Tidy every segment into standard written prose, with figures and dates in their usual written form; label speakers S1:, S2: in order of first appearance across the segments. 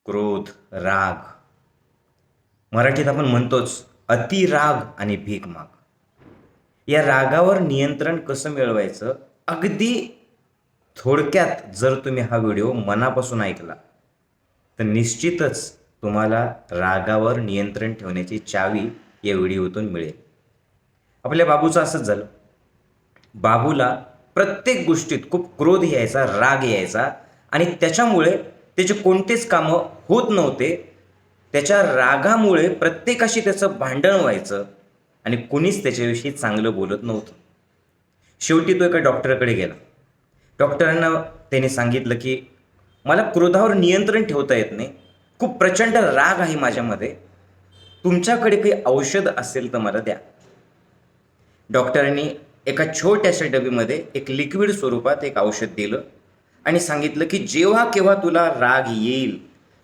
S1: क्रोध, राग. मराठीत आपण म्हणतोच अति राग आणि भीक माग. या रागावर नियंत्रण कसं मिळवायचं, अगदी थोडक्यात जर तुम्ही हा व्हिडिओ मनापासून ऐकला तर निश्चितच तुम्हाला रागावर नियंत्रण ठेवण्याची चावी या व्हिडिओतून मिळेल. आपल्या बाबूचं असंच झालं. बाबूला प्रत्येक गोष्टीत खूप क्रोध यायचा, राग यायचा आणि त्याच्यामुळे त्याचे कोणतेच कामं होत नव्हते. त्याच्या रागामुळे प्रत्येकाशी त्याचं भांडण व्हायचं आणि कुणीच त्याच्याविषयी चांगलं बोलत नव्हतं. शेवटी तो एका डॉक्टरकडे गेला. डॉक्टरांना त्याने सांगितलं की मला क्रोधावर नियंत्रण ठेवता येत नाही, खूप प्रचंड राग आहे माझ्यामध्ये, तुमच्याकडे काही औषध असेल तर मला द्या. डॉक्टरांनी एका छोट्याशा डबीमध्ये एक लिक्विड स्वरूपात एक औषध दिलं आणि सांगितलं की जेव्हा केव्हा तुला राग येईल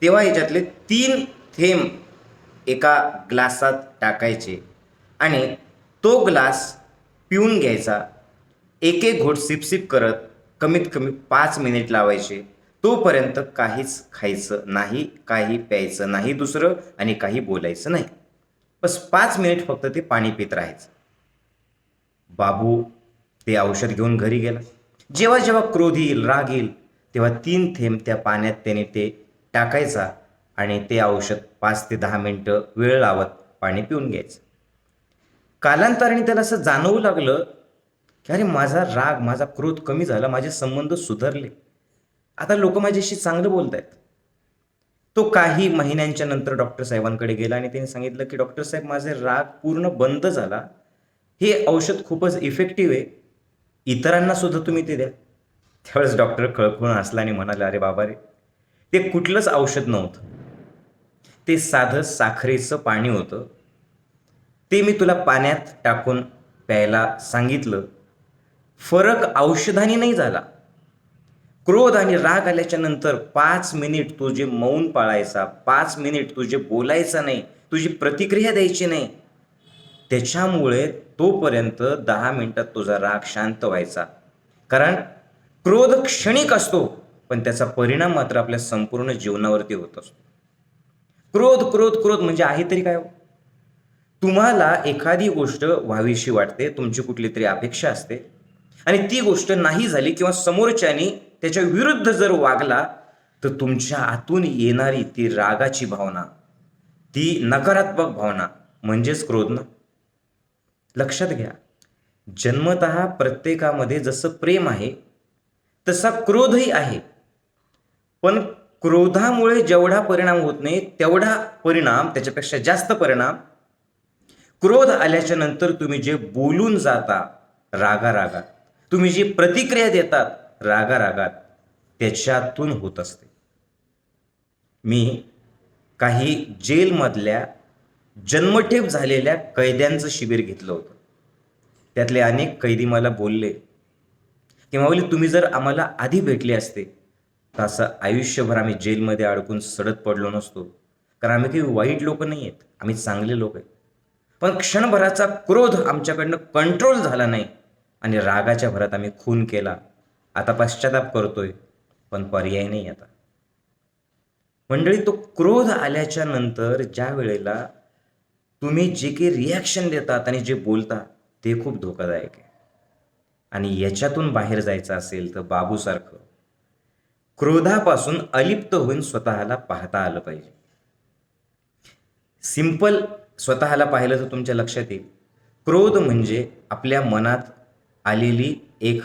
S1: तेव्हा याच्यातले 3 थेंब एका ग्लासात टाकायचे आणि तो ग्लास पिऊन घ्यायचा. एक एक घोट सिप करत कमीत कमी 5 मिनिट लावायचे. तोपर्यंत काहीच खायचं नाही, काही प्यायचं नाही दुसरं आणि काही बोलायचं नाही. बस 5 मिनिट फक्त ते पाणी पित राहायचं. बाबू ते औषध घेऊन घरी गेला. जेव्हा जेव्हा क्रोध येईल, राग येईल तेव्हा 3 थेंब त्या पाण्यात त्याने ते टाकायचा आणि ते औषध 5 ते 10 मिनटं वेळ लावत पाणी पिऊन घ्यायचं. कालांतराने त्याला असं जाणवू लागलं की अरे माझा राग, माझा क्रोध कमी झाला, माझे संबंध सुधारले, आता लोक माझ्याशी चांगलं बोलत आहेत. तो काही महिन्यांच्या नंतर डॉक्टर साहेबांकडे गेला आणि त्यांनी सांगितलं की डॉक्टर साहेब माझे राग पूर्ण बंद झाला, हे औषध खूपच इफेक्टिव्ह आहे, इतरांना सुद्धा तुम्ही ते द्या. त्यावेळेस डॉक्टर खळखळून हसला आणि म्हणाले अरे बाबा रे, ते कुठलंच औषध नव्हतं, ते साधं साखरेचं पाणी होतं. ते मी तुला पाण्यात टाकून प्यायला सांगितलं. फरक औषधाने नाही झाला. क्रोध आणि राग आल्याच्या नंतर 5 मिनिट तू जे मौन पाळायचा, 5 मिनिट तू जे बोलायचं नाही, तुझी प्रतिक्रिया द्यायची नाही, त्याच्यामुळे तोपर्यंत 10 मिनिटात तुझा राग शांत व्हायचा. कारण क्रोध क्षणिक असतो पण त्याचा परिणाम मात्र आपल्या संपूर्ण जीवनावरती होत असतो. क्रोध क्रोध क्रोध म्हणजे आहे तरी काय हो? तुम्हाला एखादी गोष्ट व्हावीशी वाटते, तुमची कुठली तरी अपेक्षा असते आणि ती गोष्ट नाही झाली किंवा समोरच्यानी त्याच्या विरुद्ध जर वागला तर तुमच्या आतून येणारी ती रागाची भावना, ती नकारात्मक भावना म्हणजेच क्रोध ना. लक्षात घ्या, जन्मतः प्रत्येकामध्ये जसं प्रेम आहे तसा क्रोधही आहे. पण क्रोधामुळे जेवढा परिणाम होत नाही तेवढा परिणाम, त्याच्यापेक्षा जास्त परिणाम क्रोध आल्याच्या नंतर तुम्ही जे बोलून जाता रागारागात, तुम्ही जी प्रतिक्रिया देतात रागारागात, त्याच्यातून होत असते. मी काही जेलमधल्या जन्मठेप झालेल्या कैद्यांचं शिबिर घेतलं होतं. त्यातले अनेक कैदी मला बोलले की माऊली तुम्ही जर आम्हाला आधी भेटले असते तर असं आयुष्यभर आम्ही जेलमध्ये अडकून सडत पडलो नसतो. कारण आम्ही काही वाईट लोक नाही आहेत, आम्ही चांगले लोक आहेत. पण क्षणभराचा क्रोध आमच्याकडनं कंट्रोल झाला नाही आणि रागाच्या भरात आम्ही खून केला. आता पश्चाताप करतोय पण पर्याय नाही आता. मंडळी, तो क्रोध आल्याच्या नंतर ज्या वेळेला तुम्ही जे काही रिॲक्शन देतात आणि जे बोलता ते खूप धोकादायक आहे. आणि याच्यातून बाहेर जायचं असेल तर बाबूसारखं क्रोधापासून अलिप्त होऊन स्वतःला पाहता आलं पाहिजे. सिंपल स्वतःला पाहिलं तर तुमच्या लक्षात येईल, क्रोध म्हणजे आपल्या मनात आलेली एक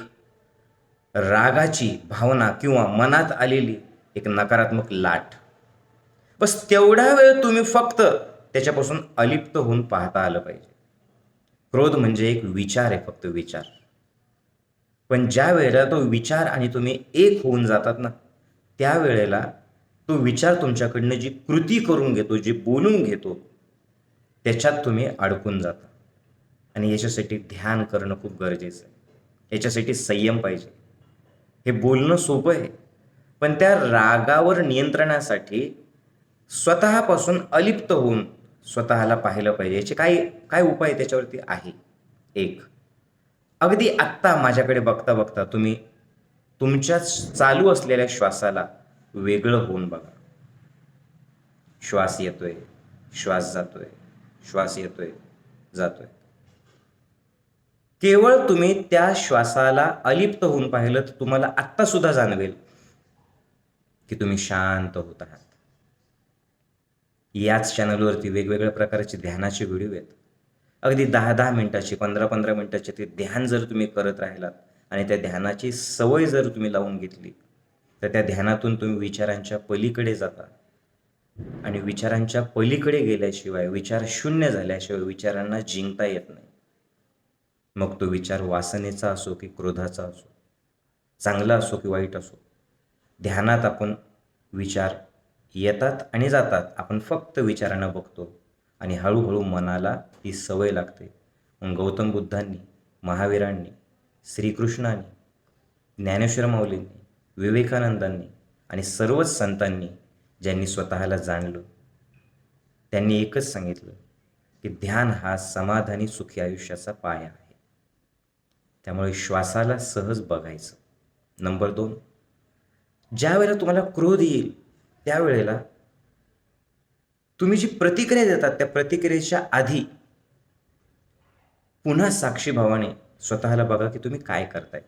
S1: रागाची भावना किंवा मनात आलेली एक नकारात्मक लाट. बस तेवढा वेळ तुम्ही फक्त त्याच्यापासून अलिप्त होऊन पाहता आलं पाहिजे. क्रोध म्हणजे एक विचार आहे, फक्त विचार. पण ज्या वेळेला तो विचार आणि तुम्ही एक होऊन जातात ना, त्यावेळेला तो विचार तुमच्याकडनं जी कृती करून घेतो, जी बोलून घेतो, त्याच्यात तुम्ही अडकून जाता. आणि याच्यासाठी ध्यान करणं खूप गरजेचं आहे. याच्यासाठी संयम पाहिजे. हे बोलणं सोपं आहे पण त्या रागावर नियंत्रणासाठी स्वतःपासून अलिप्त होऊन स्वतःला पाहिलं पाहिजे. याचे काय काय उपाय त्याच्यावरती आहे. एक, अगदी आत्ता माझ्याकडे बघता बघता तुम्ही तुमच्या चालू असलेल्या श्वासाला वेगळं होऊन बघा. श्वास येतोय, श्वास जातोय, श्वास येतोय, जातोय. केवळ तुम्ही त्या श्वासाला अलिप्त होऊन पाहिलं तर तुम्हाला आत्ता सुद्धा जाणवेल की तुम्ही शांत होत आहात. याच चॅनलवरती वेगवेगळ्या प्रकारचे ध्यानाचे व्हिडिओ आहेत. अगदी 10-10 मिनिटाचे, 15-15 मिनिटाचे ते ध्यान जर तुम्ही करत राहिलात आणि त्या ध्यानाची सवय जर तुम्ही लावून घेतली तर त्या ध्यानातून तुम्ही विचारांच्या पलीकडे जाता आणि विचारांच्या पलीकडे गेल्याशिवाय, विचार शून्य झाल्याशिवाय विचारांना जिंकता येत नाही. मग तो विचार वासनेचा असो की क्रोधाचा असो, चांगला असो की वाईट असो, ध्यानात आपण विचार येतात आणि जातात. आपण फक्त विचारांना बघतो आणि हळूहळू मनाला ती सवय लागते. मग गौतम बुद्धांनी, महावीरांनी, श्रीकृष्णांनी, ज्ञानेश्वर माऊलींनी, विवेकानंदांनी आणि सर्वच संतांनी ज्यांनी स्वतःला जाणलं त्यांनी एकच सांगितलं की ध्यान हा समाधानी सुखी आयुष्याचा पाया आहे. त्यामुळे श्वासाला सहज बघायचं. नंबर 2, ज्या वेळेला तुम्हाला क्रोध येईल त्यावेळेला तुम्ही जी प्रतिक्रिया देतात त्या प्रतिक्रियेच्या आधी पुन्हा साक्षीभावाने स्वतःला बघा की तुम्ही काय करतायत,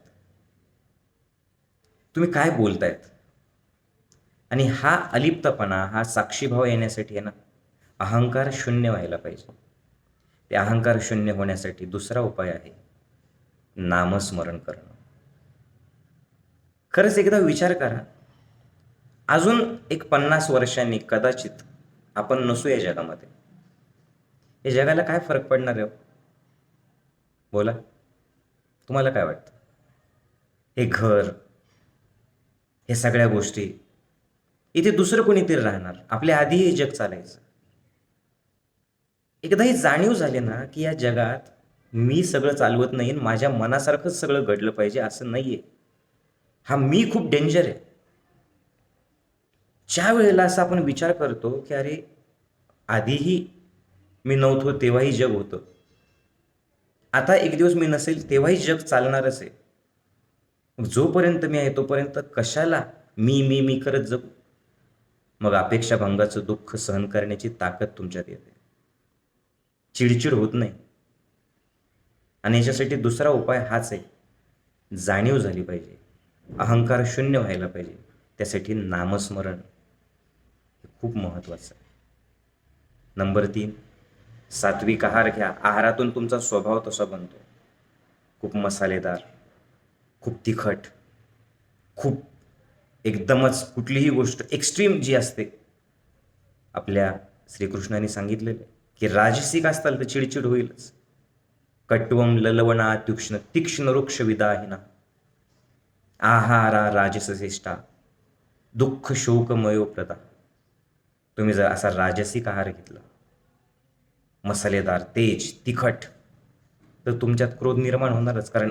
S1: तुम्ही काय बोलतायत. आणि हा अलिप्तपणा, हा साक्षीभाव येण्यासाठी आहे ना, अहंकार शून्य व्हायला पाहिजे. ते अहंकार शून्य होण्यासाठी दुसरा उपाय आहे नामस्मरण करणं. खरंच एकदा विचार करा, अजून एक 50 वर्षांनी कदाचित आपण नसू या जगामध्ये. या जगाला काय फरक पडणार आहे? बोला, तुम्हाला काय वाटतं? हे घर, हे सगळ्या गोष्टी, इथे दुसरं कोणीतरी राहणार. आपल्या आधी हे जग चालायचं. एकदा ही जाणीव झाली ना की या जगात मी सगळं चालवत नाही, माझ्या मनासारखंच सगळं घडलं पाहिजे असं नाहीये. हा मी खूप डेंजर आहे. ज्या वेळेला असा आपण विचार करतो की अरे आधीही मी नव्हतो तेव्हाही जग होतं, आता एक दिवस मी नसेल तेव्हाही जग चालणारच आहे. मग जोपर्यंत मी आहे तोपर्यंत कशाला मी करत जगू? मग अपेक्षाभंगाचं दुःख सहन करण्याची ताकद तुमच्यात येते, चिडचिड होत नाही. आणि याच्यासाठी दुसरा उपाय हाच आहे, जाणीव झाली पाहिजे, अहंकार शून्य व्हायला पाहिजे. त्यासाठी नामस्मरण हे खूप महत्त्वाचं आहे. नंबर 3, सात्विक आहार घ्या. आहारातून तुमचा स्वभाव तसा बनतो. खूप मसालेदार, खूप तिखट, खूप एकदमच कुठलीही गोष्ट एक्स्ट्रीम जी असते, आपल्या श्रीकृष्णाने सांगितलेलं की राजसिक असताल तर चिडचिड होईलच. कट्वम ललवणा तीक्ष्ण वृक्ष विदाहिना आहारा राजसश्रेष्ठा दुःख शोकमयो प्रदा. तुम्ही जर असा राजसिक आहार घेतला, मसालेदार, तेज, तिखट, तर तुमच्यात क्रोध निर्माण होणारच. कारण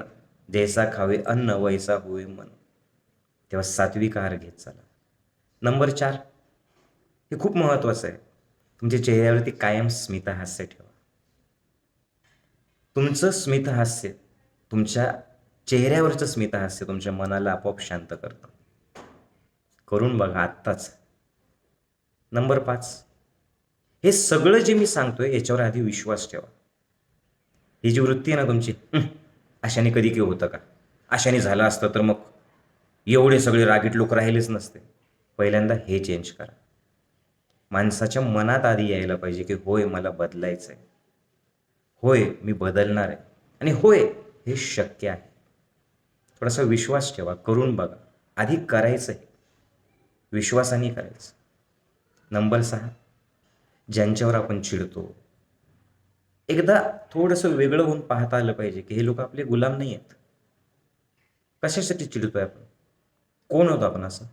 S1: जैसा खावे अन्न वैसा होय मन. तेव्हा सात्विक आहार घेत चला. नंबर 4, हे खूप महत्त्वाचं आहे, तुमच्या चेहऱ्यावरती कायम स्मितहास्य ठेवा. तुमचं स्मितहास्य, तुमच्या चेहऱ्यावरचं स्मितहास्य तुमच्या मनाला आपोआप शांत करतं. करून बघा आत्ताच. नंबर 5, हे सगळं जे मी सांगतोय याच्यावर आधी विश्वास ठेवा. ही जी वृत्ती आहे ना तुमची, अशाने कधी काही होतं का, अशाने झालं असतं तर मग एवढे सगळे रागीट लोक राहिलेच नसते. पहिल्यांदा हे चेंज करा. माणसाच्या मनात आधी यायला पाहिजे की होय मला बदलायचं आहे, होय मी बदलणार आहे, आणि होय हे शक्य आहे. थोडासा विश्वास ठेवा, करून बघा. आधी करायचं आहे, विश्वासाने करायचं. नंबर 6, ज्यांच्यावर आपण चिडतो एकदा थोडंसं वेगळं होऊन पाहता आलं पाहिजे की हे लोक आपले गुलाम नाही आहेत. कशासाठी चिडतोय आपण? कोण होतं आपण असं?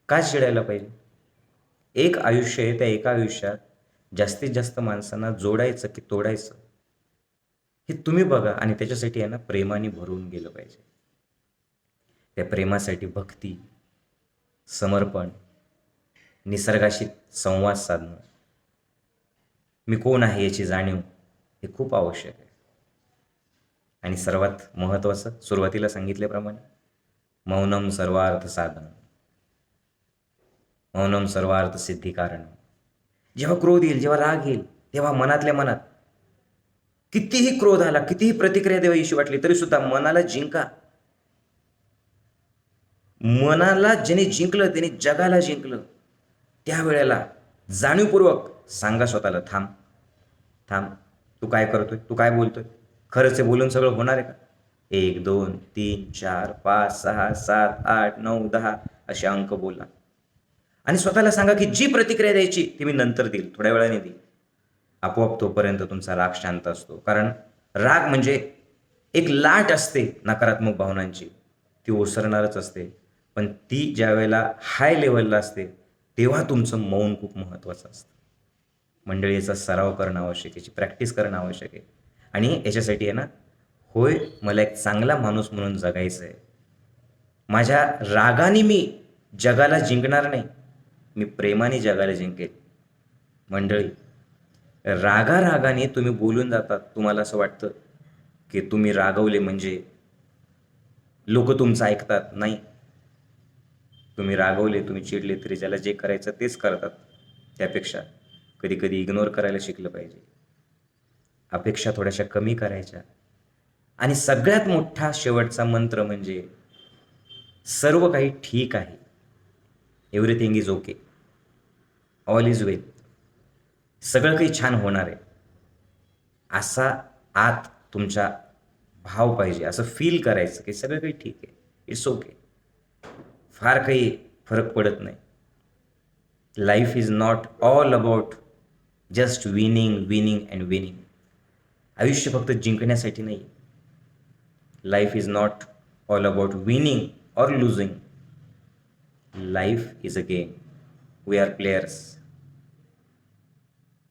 S1: का चिडायला पाहिजे? एक आयुष्य आहे, त्या एका आयुष्यात जास्तीत जास्त माणसांना जोडायचं की तोडायचं हे तुम्ही बघा. आणि त्याच्यासाठी आहे ना प्रेमाने भरून गेलं पाहिजे. त्या प्रेमासाठी भक्ती, समर्पण, निसर्गाशी संवाद साधणं, मी कोण आहे याची जाणीव हे खूप आवश्यक आहे. आणि सर्वात महत्त्वाचं, सुरुवातीला सांगितल्याप्रमाणे मौनम सर्वार्थ साधन, मौनम सर्वार्थ सिद्धी कारण. जेव्हा क्रोध येईल, जेव्हा राग येईल, तेव्हा मनातल्या मनात कितीही क्रोध आला, कितीही प्रतिक्रिया द्यावीशी वाटली तरी सुद्धा मनाला जिंका. मनाला ज्याने जिंकलं त्याने जगाला जिंकलं. त्यावेळेला जाणीवपूर्वक सांगा स्वतःला, थांब थांब, तू काय करतोय, तू काय बोलतोय, खरंच हे बोलून सगळं होणार आहे का? 1 2 3 4 5 6 7 8 9 10 असे अंक बोला आणि स्वतःला सांगा की जी प्रतिक्रिया द्यायची ती मी नंतर देईल, थोड्या वेळाने देईल. आपोआप तोपर्यंत तुमचा राग शांत असतो. कारण राग म्हणजे एक लाट असते नकारात्मक भावनांची, ती ओसरणारच असते. पण ती ज्या वेळेला हाय लेवलला असते तेव्हा तुमचं मौन खूप महत्त्वाचं असतं. मंडळी, याचा सराव करणं आवश्यक आहे, याची प्रॅक्टिस करणं आवश्यक आहे. आणि याच्यासाठी आहे ना, होय मला एक चांगला माणूस म्हणून जगायचं आहे, माझ्या रागाने मी जगाला जिंकणार नाही, मी प्रेमाने जगाला जिंकेल. मंडळी, रागाने तुम्ही बोलून जातात, तुम्हाला असं वाटतं की तुम्ही रागवले म्हणजे लोक तुमचं ऐकतात. नाही, तुम्ही रागवले, तुम्ही चिडले तरी ज्याला जे करायचं तेच करतात. त्यापेक्षा कधी कधी इग्नोर करायला शिकलं पाहिजे, अपेक्षा थोड्याशा कमी करायच्या. आणि सगळ्यात मोठा शेवटचा मंत्र म्हणजे सर्व काही ठीक आहे, everything is okay, all is well, सगळं काही छान होणार आहे, असा आत तुमच्या भाव पाहिजे. असं फील करायचं की सगळं काही ठीक आहे, इट्स ओके, फार काही फरक पडत नाही. Life is not all about just winning winning and winning. आयुष्य फक्त जिंकण्यासाठी नाही. Life is not all about winning or losing. Life is a game, we are players.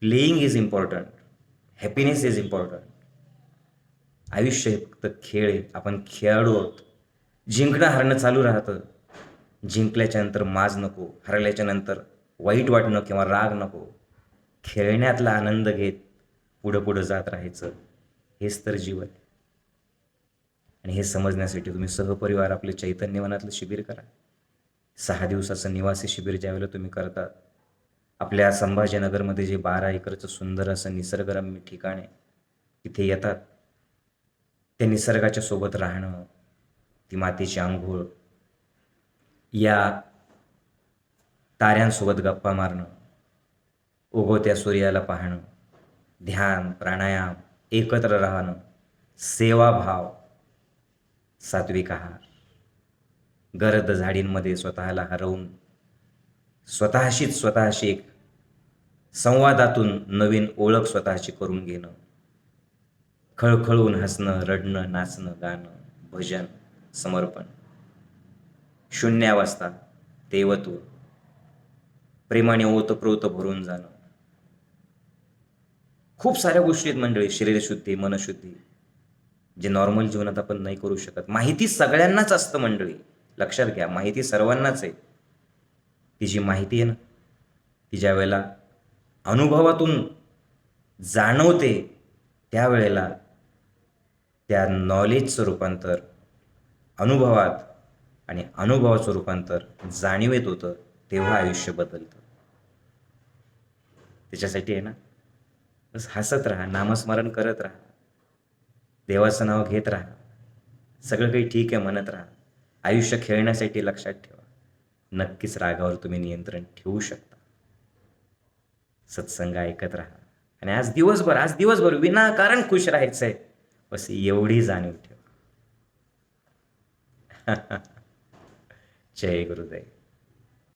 S1: Playing is important, happiness is important. आयुष्य हे फक्त खेळ आहे, आपण खेळाडू आहोत. जिंकणं हारणं चालू राहतं. जिंकल्याच्या नंतर माज नको, हरल्याच्या नंतर वाईट वाटणं किंवा राग नको. खेळण्यातला आनंद घेत पुढं पुढं जात राहायचं, हेच तर जीवन. आणि हे समजण्यासाठी तुम्ही सहपरिवार आपले चैतन्यवनातलं शिबिर करा. 6 दिवसाचं निवासी शिबिर ज्यावेळेला तुम्ही करतात, आपल्या संभाजीनगरमध्ये जे 12 एकरचं सुंदर असं निसर्गरम्य ठिकाण आहे, तिथे येतात. त्या निसर्गाच्या सोबत राहणं, ती मातीची आंघोळ, या ताऱ्यांसोबत गप्पा मारणं, उगवत्या सूर्याला पाहणं, ध्यान, प्राणायाम, एकत्र राहणं, सेवाभाव, सात्विक आहार, गर्द झाडींमध्ये स्वतःला हरवून स्वतःशी एक संवादातून नवीन ओळख स्वतःची करून घेणं, खळखळून हसणं, रडणं, नाचणं, गाणं, भजन, समर्पण, शून्यावस्था, देवत्व, प्रेमाने ओतप्रोत भरून जाणं. खूप साऱ्या गोष्टी आहेत मंडळी, शरीरशुद्धी, मनशुद्धी, जे नॉर्मल जीवनात आपण नाही करू शकत. माहिती सगळ्यांनाच असतं मंडळी, लक्षात घ्या, माहिती सर्वांनाच आहे. ती जी माहिती आहे ना, ती ज्या वेळेला अनुभवातून जाणवते त्यावेळेला त्या नॉलेजचं रूपांतर अनुभवात आणि अनुभवाचं रूपांतर जाणीवेत होतं, तेव्हा आयुष्य बदलतं. त्याच्यासाठी आहे ना, बस हसत राहा, नामस्मरण करत राहा, देवाचं नाव घेत राहा, सगळं काही ठीक आहे म्हणत राहा. आयुष्य खेळण्यासाठी लक्षात ठेवा, नक्कीच रागावर तुम्ही नियंत्रण ठेवू शकता. सत्संग ऐकत राहा आणि आज दिवसभर विनाकारण खुश राहायचंय, बस एवढी जाणीव ठेवा. जय गुरुदेव.